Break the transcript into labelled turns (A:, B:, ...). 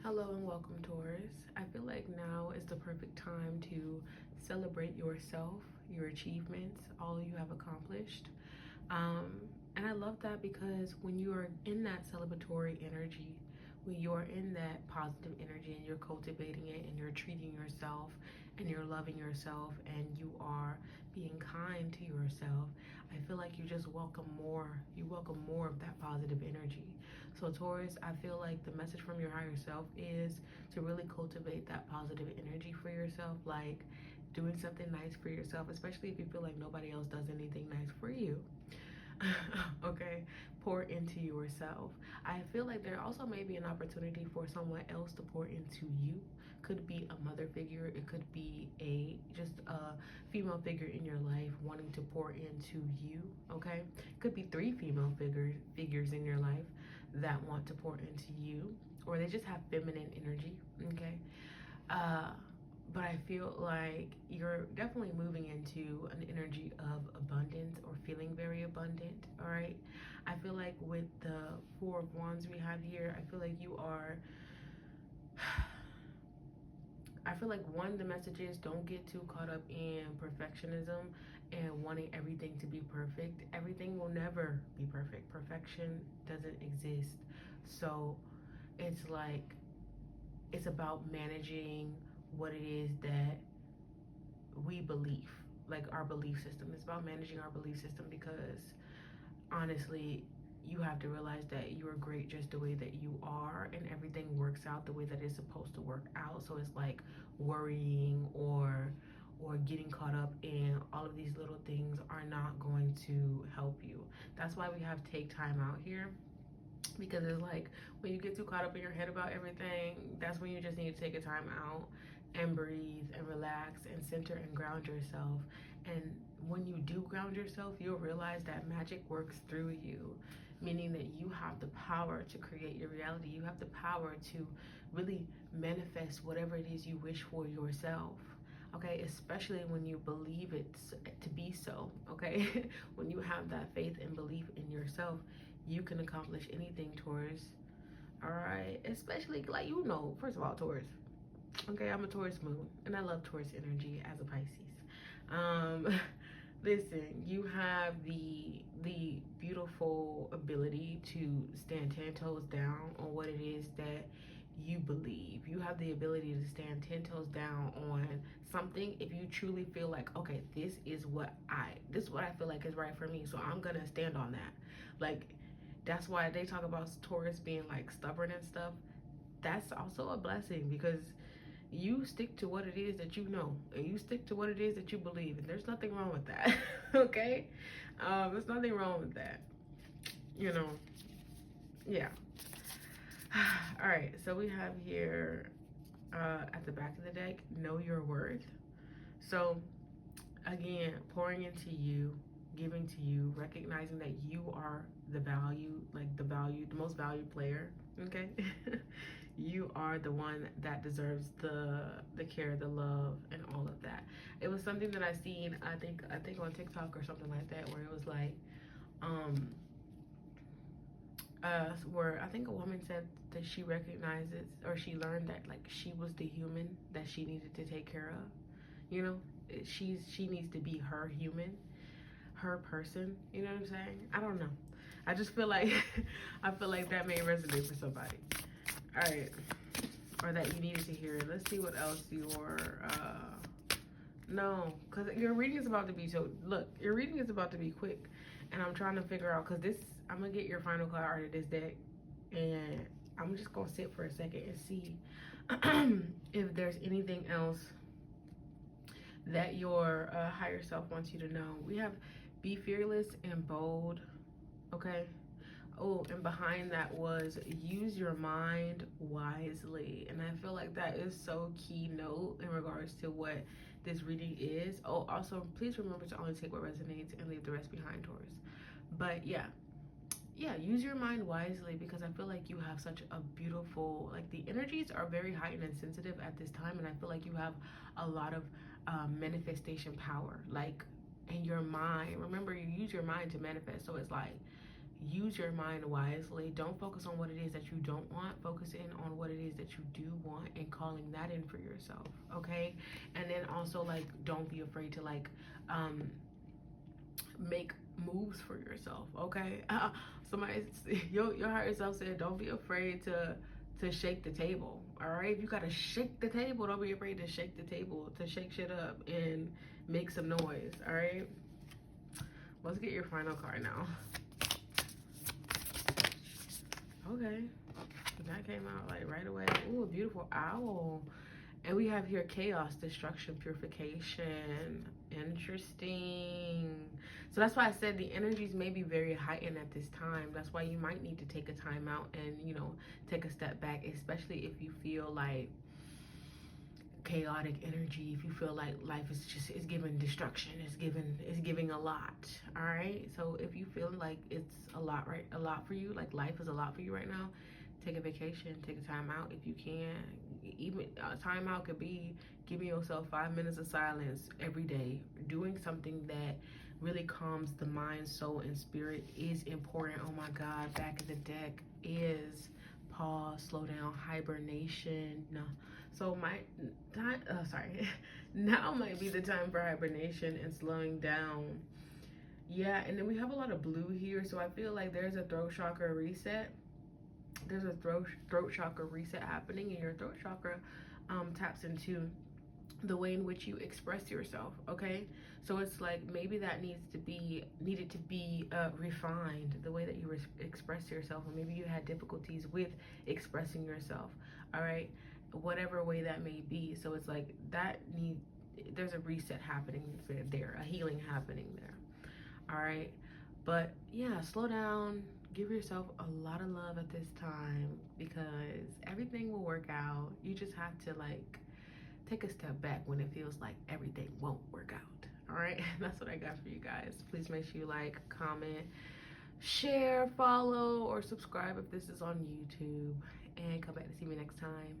A: Hello and welcome, Taurus. I feel like now is the perfect time to celebrate yourself, your achievements, all you have accomplished. And I love that because when you are in that celebratory energy, when you're in that positive energy and you're cultivating it and you're treating yourself and you're loving yourself and you are being kind to yourself, I feel like you just welcome more. You welcome more of that positive energy. So Taurus, I feel like the message from your higher self is to really cultivate that positive energy for yourself, like doing something nice for yourself, especially if you feel like nobody else does anything nice for you. Okay, pour into yourself. I feel like there also may be an opportunity for someone else to pour into you. Could be a mother figure, it could be a female figure in your life wanting to pour into you. Okay, could be three female figures in your life that want to pour into you, or they just have feminine energy. Okay, uh but I feel like you're definitely moving into an energy of abundance or feeling very abundant. All right, I feel like with the Four of Wands we have here, I feel like you are I feel like one, the message is don't get too caught up in perfectionism and wanting everything to be perfect. Everything will never be perfect. Perfection doesn't exist. So it's like it's about managing what it is that we believe, like our belief system. It's about managing our belief system because honestly, you have to realize that you are great just the way that you are, and everything works out the way that it's supposed to work out. So it's like worrying or getting caught up in all of these little things are not going to help you. That's why we have take time out here, because it's like when you get too caught up in your head about everything, that's when you just need to take a time out and breathe and relax and center and ground yourself. And when you do ground yourself, you'll realize that magic works through you, meaning that you have the power to create your reality. You have the power to really manifest whatever it is you wish for yourself. Okay, especially when you believe it to be so. Okay, when you have that faith and belief in yourself, you can accomplish anything, Taurus. All right, especially like first of all, Taurus. Okay, I'm a Taurus moon, and I love Taurus energy as a Pisces. Um, listen, you have the beautiful ability to stand 10 toes down on what it is that you believe. You have the ability to stand 10 toes down on something if you truly feel like, okay, this is what I feel like is right for me, so I'm gonna stand on that. Like, that's why they talk about Taurus being like stubborn and stuff. That's also a blessing because you stick to what it is that you know, and you stick to what it is that you believe, and there's nothing wrong with that. Okay, there's nothing wrong with that, you know. Yeah. All right, so we have here at the back of the deck, know your worth. So again, pouring into you, giving to you, recognizing that you are the most valued player. Okay. You are the one that deserves the care, the love, and all of that. It was something that I seen, I think on TikTok or something like that, where it was like um where I think a woman said that she recognizes, or she learned that like she was the human that she needed to take care of. You know, she needs to be her human, her person. You know what I'm saying? I don't know. I just feel like I feel like that may resonate for somebody. All right, or that you needed to hear. Let's see what else your no, because your reading is about to be your reading is about to be quick, and I'm trying to figure out because I'm gonna get your final card art of this deck, and I'm just gonna sit for a second and see if there's anything else that your higher self wants you to know. We have be fearless and bold. Okay. Oh, and behind that was use your mind wisely. And I feel like that is so key note in regards to what this reading is. Oh, also, please remember to only take what resonates and leave the rest behind, Taurus. But yeah, use your mind wisely because I feel like you have such a beautiful, like the energies are very heightened and sensitive at this time. And I feel like you have a lot of manifestation power, like in your mind. Remember, you use your mind to manifest. So it's like, use your mind wisely. Don't focus on what it is that you don't want. Focus in on what it is that you do want and calling that in for yourself, okay? And then also, like, don't be afraid to, like, make moves for yourself, okay? Somebody, your higher self said, don't be afraid to shake the table, all right? If you gotta shake the table, don't be afraid to shake the table, to shake shit up and make some noise, all right? Let's get your final card now. Okay, that came out like right away. Ooh, a beautiful owl. And we have here chaos, destruction, purification. Interesting. So that's why I said the energies may be very heightened at this time. That's why you might need to take a time out and, you know, take a step back, especially if you feel like chaotic energy, if you feel like life is giving destruction, it's giving a lot. All right, so if you feel like it's a lot, right, a lot for you, like life is a lot for you right now, take a vacation, take a time out if you can. Even a time out could be giving yourself 5 minutes of silence every day. Doing something that really calms the mind, soul, and spirit is important. Oh my God, back of the deck is pause, slow down, hibernation. No. So my time, now might be the time for hibernation and slowing down. Yeah, and then we have a lot of blue here, so I feel like there's a throat chakra reset. There's a throat chakra reset happening, and your throat chakra taps into the way in which you express yourself, okay? So it's like maybe that needed to be refined, the way that you express yourself, or maybe you had difficulties with expressing yourself, all right? Whatever way that may be. So it's like there's a reset happening there, a healing happening there, all right? But yeah, slow down, give yourself a lot of love at this time, because everything will work out. You just have to, like, take a step back when it feels like everything won't work out. All right, that's what I got for you guys. Please make sure you like, comment, share, follow, or subscribe if this is on YouTube, and come back to see me next time.